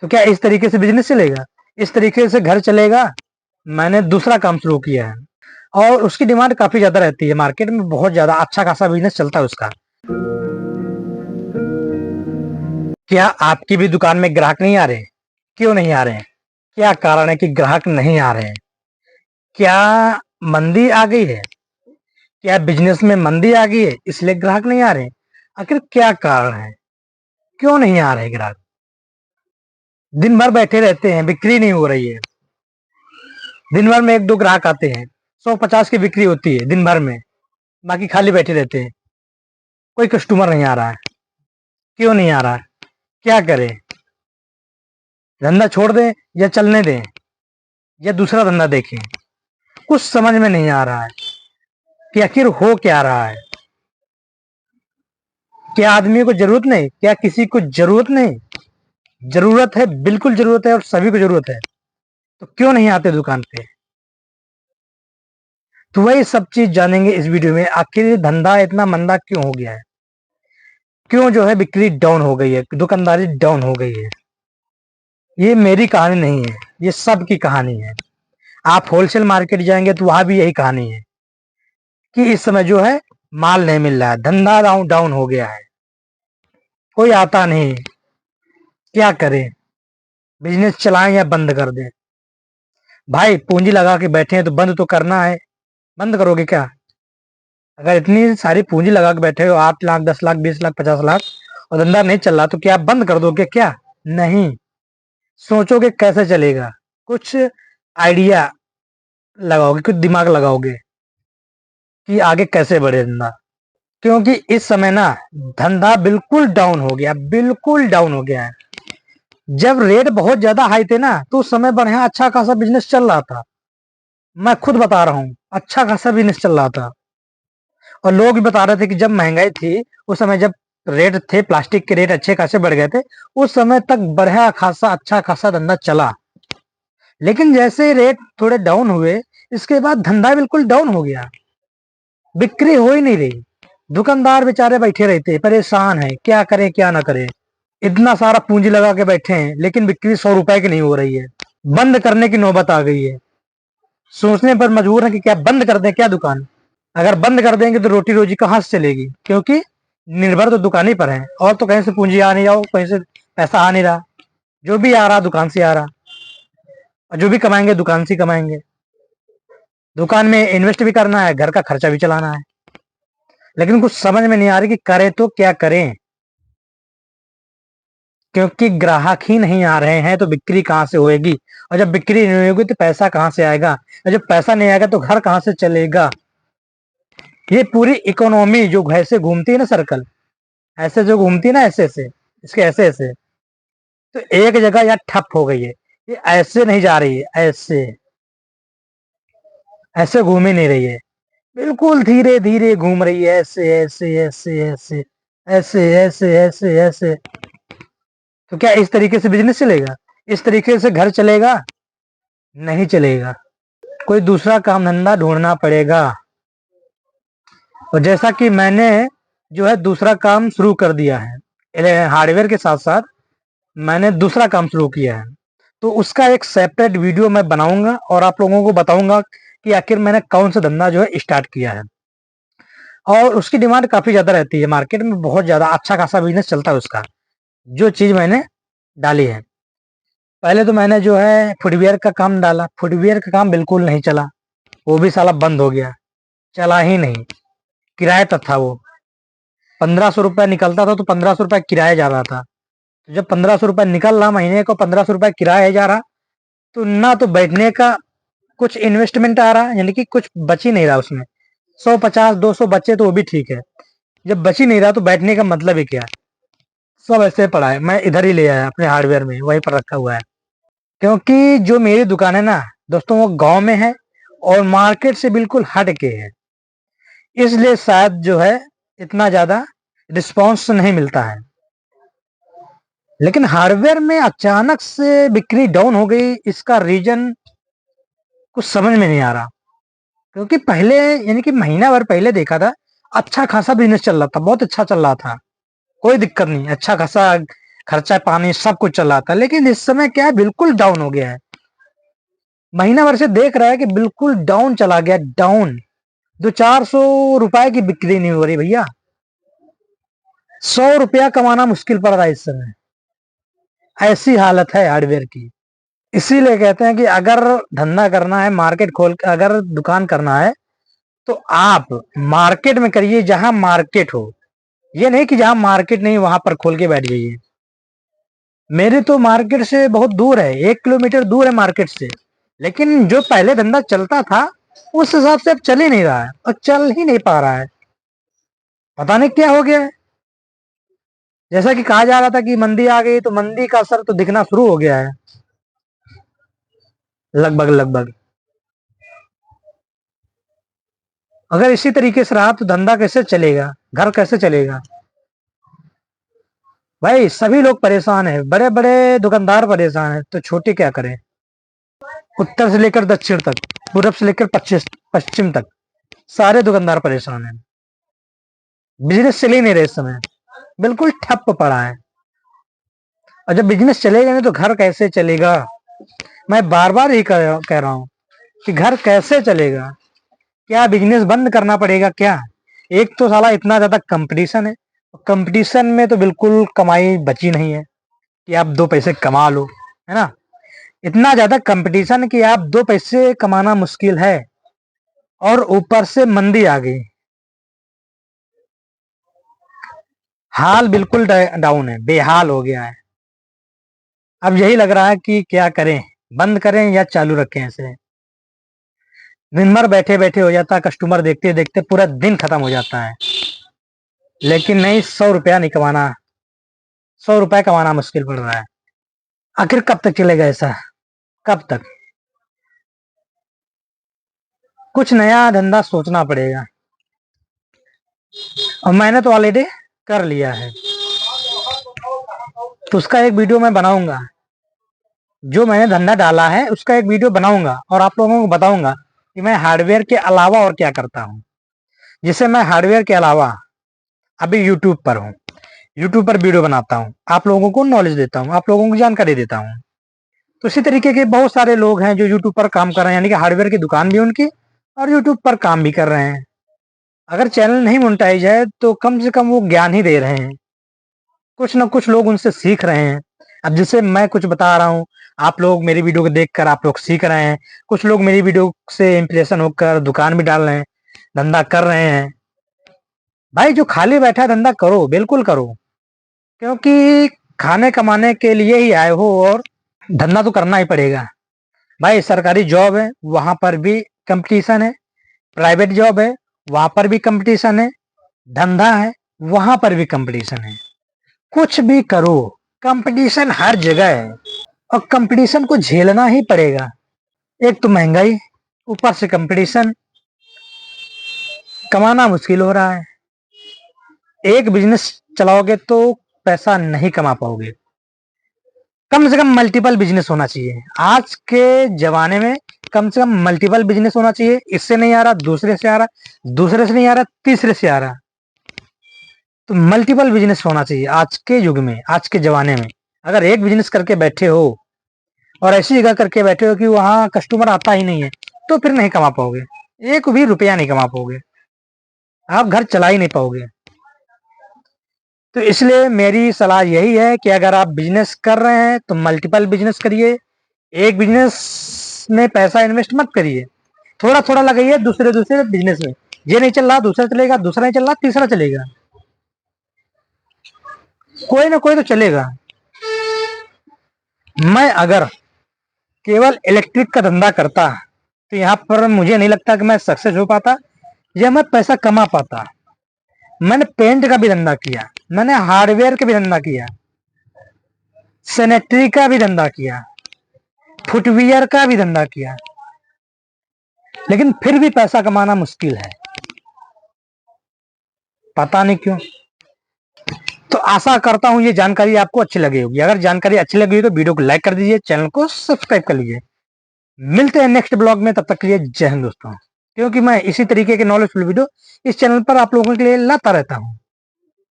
तो क्या इस तरीके से बिजनेस चलेगा? इस तरीके से घर चलेगा? मैंने दूसरा काम शुरू किया है और उसकी डिमांड काफी ज्यादा रहती है मार्केट में, बहुत ज्यादा अच्छा खासा बिजनेस चलता है उसका। क्या आपकी भी दुकान में ग्राहक नहीं आ रहे? क्यों नहीं आ रहे हैं? क्या कारण है कि ग्राहक नहीं आ रहे हैं? क्या मंदी आ गई है? क्या बिजनेस में मंदी आ गई है इसलिए ग्राहक नहीं आ रहे हैं? आखिर क्या कारण है, क्यों नहीं आ रहे ग्राहक? दिन भर बैठे रहते हैं, बिक्री नहीं हो रही है। दिन भर में एक दो ग्राहक आते हैं, 150 की बिक्री होती है दिन भर में, बाकी खाली बैठे रहते हैं। कोई कस्टमर नहीं आ रहा है, क्यों नहीं आ रहा है? क्या करें? धंधा छोड़ दें या चलने दें या दूसरा धंधा देखें? कुछ समझ में नहीं आ रहा है कि आखिर हो क्या रहा है। क्या आदमी को जरूरत नहीं? क्या किसी को जरूरत नहीं? जरूरत है, बिल्कुल जरूरत है और सभी को जरूरत है, तो क्यों नहीं आते दुकान पे? तो वही सब चीज जानेंगे इस वीडियो में। आखिर धंधा इतना मंदा क्यों हो गया है, क्यों जो है बिक्री डाउन हो गई है, दुकानदारी डाउन हो गई है। ये मेरी कहानी नहीं है, ये सब की कहानी है। आप होलसेल मार्केट जाएंगे तो वहां भी यही कहानी है कि इस समय जो है माल नहीं मिल रहा है, धंधा डाउन डाउन हो गया है, कोई आता नहीं। क्या करें? बिजनेस चलाएं या बंद कर दें? भाई पूंजी लगा के बैठे हैं तो बंद तो करना है। बंद करोगे क्या? अगर इतनी सारी पूंजी लगा के बैठे हो, 8 लाख 10 लाख 20 लाख 50 लाख, और धंधा नहीं चल रहा, तो क्या आप बंद कर दोगे क्या? नहीं। सोचोगे कैसे चलेगा, कुछ आइडिया लगाओगे, कुछ दिमाग लगाओगे कि आगे कैसे बढ़े धंधा। क्योंकि इस समय ना धंधा बिल्कुल डाउन हो गया, बिल्कुल डाउन हो गया है। जब रेट बहुत ज्यादा हाई थे ना, तो उस समय बढ़िया अच्छा खासा बिजनेस चल रहा था। मैं खुद बता रहा हूँ, अच्छा खासा बिजनेस चल रहा था। और लोग भी बता रहे थे कि जब महंगाई थी उस समय, जब रेट थे, प्लास्टिक के रेट अच्छे खासे बढ़ गए थे, उस समय तक बढ़िया खासा अच्छा खासा धंधा चला। लेकिन जैसे रेट थोड़े डाउन हुए, इसके बाद धंधा बिल्कुल डाउन हो गया, बिक्री हो ही नहीं रही। दुकानदार बेचारे बैठे रहते, परेशान है, क्या करें क्या ना करें। इतना सारा पूंजी लगा के बैठे हैं लेकिन बिक्री 100 रुपए की नहीं हो रही है। बंद करने की नौबत आ गई है। सोचने पर मजबूर है कि क्या बंद कर दें क्या दुकान? अगर बंद कर देंगे तो रोटी रोजी कहाँ से चलेगी, क्योंकि निर्भर तो दुकान ही पर है, और तो कहीं से पूंजी आ नहीं रहा, कहीं से पैसा आ नहीं रहा। जो भी आ रहा दुकान से आ रहा, और जो भी कमाएंगे दुकान से कमाएंगे। दुकान में इन्वेस्ट भी करना है, घर का खर्चा भी चलाना है। लेकिन कुछ समझ में नहीं आ रही कि करें तो क्या करें, क्योंकि ग्राहक ही नहीं आ रहे हैं तो बिक्री कहाँ से होएगी, और जब बिक्री नहीं होगी तो पैसा कहाँ से आएगा, और जब पैसा नहीं आएगा तो घर कहाँ से चलेगा। ये पूरी इकोनॉमी जो ऐसे घूमती है ना, सर्कल ऐसे जो घूमती है ना, ऐसे ऐसे इसके ऐसे ऐसे, तो एक जगह यार ठप हो गई है। ये ऐसे नहीं जा रही है, ऐसे ऐसे घूम ही नहीं रही है, बिल्कुल धीरे धीरे घूम रही है, ऐसे ऐसे ऐसे ऐसे ऐसे ऐसे ऐसे ऐसे। तो क्या इस तरीके से बिजनेस चलेगा? इस तरीके से घर चलेगा? नहीं चलेगा, कोई दूसरा काम धंधा ढूंढना पड़ेगा। और जैसा कि मैंने जो है दूसरा काम शुरू कर दिया है, हार्डवेयर के साथ साथ मैंने दूसरा काम शुरू किया है, तो उसका एक सेपरेट वीडियो मैं बनाऊंगा और आप लोगों को बताऊंगा कि आखिर मैंने कौन सा धंधा जो है स्टार्ट किया है। और उसकी डिमांड काफी ज्यादा रहती है मार्केट में, बहुत ज्यादा अच्छा खासा बिजनेस चलता है उसका, जो चीज मैंने डाली है। पहले तो मैंने जो है फुटवियर का काम डाला, फुटवियर का काम बिल्कुल नहीं चला, वो भी साला बंद हो गया, चला ही नहीं। किराए तक था वो, 1500 रुपया निकलता था तो 1500 रुपया किराया जा रहा था। तो जब 1500 रुपया निकल रहा महीने को, 1500 रुपया किराया जा रहा, तो ना तो बैठने का कुछ इन्वेस्टमेंट आ रहा, यानी कि कुछ बच ही नहीं रहा उसमें। 150 200 बच्चे तो वो भी ठीक है, जब बच ही नहीं रहा तो बैठने का मतलब ही क्या? सब ऐसे पड़ा है। मैं इधर ही ले आया अपने हार्डवेयर में, वहीं पर रखा हुआ है। क्योंकि जो मेरी दुकान है ना दोस्तों, वो गांव में है और मार्केट से बिल्कुल हट के है, इसलिए शायद जो है इतना ज्यादा रिस्पॉन्स नहीं मिलता है। लेकिन हार्डवेयर में अचानक से बिक्री डाउन हो गई, इसका रीजन कुछ समझ में नहीं आ रहा। क्योंकि पहले, यानी कि महीना भर पहले देखा था, अच्छा खासा बिजनेस चल रहा था, बहुत अच्छा चल रहा था, कोई दिक्कत नहीं, अच्छा खासा खर्चा पानी सब कुछ चल रहा था, लेकिन इस समय क्या है, बिल्कुल डाउन हो गया है। महीना भर से देख रहा है कि बिल्कुल डाउन चला गया, डाउन। 200-400 रुपए की बिक्री नहीं हो रही भैया। 100 रुपया कमाना मुश्किल पड़ रहा है इस समय। ऐसी हालत है हार्डवेयर की। इसीलिए कहते हैं कि अगर धंधा करना है, मार्केट खोल अगर दुकान करना है, तो आप मार्केट में करिए, जहां मार्केट हो। ये नहीं कि जहां मार्केट नहीं वहां पर खोल के बैठ जाइए। मेरे तो मार्केट से बहुत दूर है, 1 किलोमीटर दूर है मार्केट से, लेकिन जो पहले धंधा चलता था उस हिसाब से अब चल ही नहीं रहा है, और चल ही नहीं पा रहा है। पता नहीं क्या हो गया है। जैसा कि कहा जा रहा था कि मंदी आ गई, तो मंदी का असर तो दिखना शुरू हो गया है लगभग लगभग। अगर इसी तरीके से रहा तो धंधा कैसे चलेगा, घर कैसे चलेगा? भाई सभी लोग परेशान है, बड़े बड़े दुकानदार परेशान है, तो छोटे क्या करें? उत्तर से लेकर दक्षिण तक, पूरब से लेकर पश्चिम तक सारे दुकानदार परेशान हैं। बिजनेस चल ही नहीं रहे इस समय, बिल्कुल ठप पड़ा है। और जब बिजनेस चलेगा नहीं तो घर कैसे चलेगा? मैं बार बार यही कह रहा हूँ कि घर कैसे चलेगा। क्या बिजनेस बंद करना पड़ेगा क्या? एक तो साला इतना ज्यादा कंपटीशन है, कंपटीशन में तो बिल्कुल कमाई बची नहीं है कि आप 2 पैसे कमा लो, है ना। इतना ज्यादा कंपटीशन कि आप 2 पैसे कमाना मुश्किल है, और ऊपर से मंदी आ गई। हाल बिल्कुल डाउन है, बेहाल हो गया है। अब यही लग रहा है कि क्या करें, बंद करें या चालू रखें ऐसे। दिन भर बैठे बैठे हो जाता है, कस्टमर देखते देखते पूरा दिन खत्म हो जाता है, लेकिन नहीं, 100 रुपया नहीं कमाना, 100 रुपया कमाना मुश्किल पड़ रहा है। आखिर कब तक चलेगा ऐसा, कब तक? कुछ नया धंधा सोचना पड़ेगा, और मैंने तो ऑलरेडी कर लिया है, तो उसका एक वीडियो मैं बनाऊंगा। जो मैंने धंधा डाला है उसका एक वीडियो बनाऊंगा, और आप लोगों को बताऊंगा कि मैं हार्डवेयर के अलावा और क्या करता हूँ। जिससे मैं हार्डवेयर के अलावा अभी यूट्यूब पर हूँ, यूट्यूब पर वीडियो बनाता हूँ, आप लोगों को नॉलेज देता हूँ, आप लोगों को जानकारी देता हूँ। तो इसी तरीके के बहुत सारे लोग हैं जो यूट्यूब पर काम कर रहे हैं, यानी कि हार्डवेयर की दुकान भी उनकी, और यूट्यूब पर काम भी कर रहे हैं। अगर चैनल नहीं मोनेटाइज है तो कम से कम वो ज्ञान ही दे रहे हैं, कुछ ना कुछ लोग उनसे सीख रहे हैं। अब जैसे मैं कुछ बता रहा हूँ, आप लोग मेरी वीडियो को देखकर आप लोग सीख रहे हैं, कुछ लोग मेरी वीडियो से इंप्रेशन होकर दुकान भी डाल रहे हैं, धंधा कर रहे हैं। भाई जो खाली बैठा है धंधा करो, बिल्कुल करो, क्योंकि खाने कमाने के लिए ही आए हो, और धंधा तो करना ही पड़ेगा। भाई सरकारी जॉब है वहां पर भी कंपटीशन है, प्राइवेट जॉब है वहां पर भी कंपटीशन है, धंधा है वहां पर भी कंपटीशन है। कुछ भी करो, कंपटीशन हर जगह है, और कंपटीशन को झेलना ही पड़ेगा। एक तो महंगाई, ऊपर से कंपटीशन, कमाना मुश्किल हो रहा है। एक बिजनेस चलाओगे तो पैसा नहीं कमा पाओगे, कम से कम मल्टीपल बिजनेस होना चाहिए आज के जमाने में। कम से कम मल्टीपल बिजनेस होना चाहिए। इससे नहीं आ रहा, दूसरे से आ रहा, दूसरे से नहीं आ रहा, तीसरे से आ रहा, तो मल्टीपल बिजनेस होना चाहिए आज के युग में, आज के जमाने में। अगर एक बिजनेस करके बैठे हो, और ऐसी जगह करके बैठे हो कि वहां कस्टमर आता ही नहीं है, तो फिर नहीं कमा पाओगे, एक भी रुपया नहीं कमा पाओगे, आप घर चला ही नहीं पाओगे। तो इसलिए मेरी सलाह यही है कि अगर आप बिजनेस कर रहे हैं तो मल्टीपल बिजनेस करिए। एक बिजनेस में पैसा इन्वेस्ट मत करिए, थोड़ा थोड़ा लगाइए दूसरे दूसरे बिजनेस में। ये नहीं चल रहा दूसरा चलेगा, दूसरा नहीं चल रहा तीसरा चलेगा, कोई ना कोई तो चलेगा। मैं अगर केवल इलेक्ट्रिक का धंधा करता तो यहाँ पर मुझे नहीं लगता कि मैं सक्सेस हो पाता या मैं पैसा कमा पाता। मैंने पेंट का भी धंधा किया, मैंने हार्डवेयर का भी धंधा किया, सैनिटरी का भी धंधा किया, फुटवियर का भी धंधा किया, लेकिन फिर भी पैसा कमाना मुश्किल है, पता नहीं क्यों। तो आशा करता हूं ये जानकारी आपको अच्छी लगी होगी। अगर जानकारी अच्छी लगी हो तो वीडियो को लाइक कर दीजिए, चैनल को सब्सक्राइब कर लीजिए। मिलते हैं नेक्स्ट ब्लॉग में, तब तक के लिए जय हिंद दोस्तों। क्योंकि मैं इसी तरीके के नॉलेजफुल वीडियो इस चैनल पर आप लोगों के लिए लाता रहता हूं।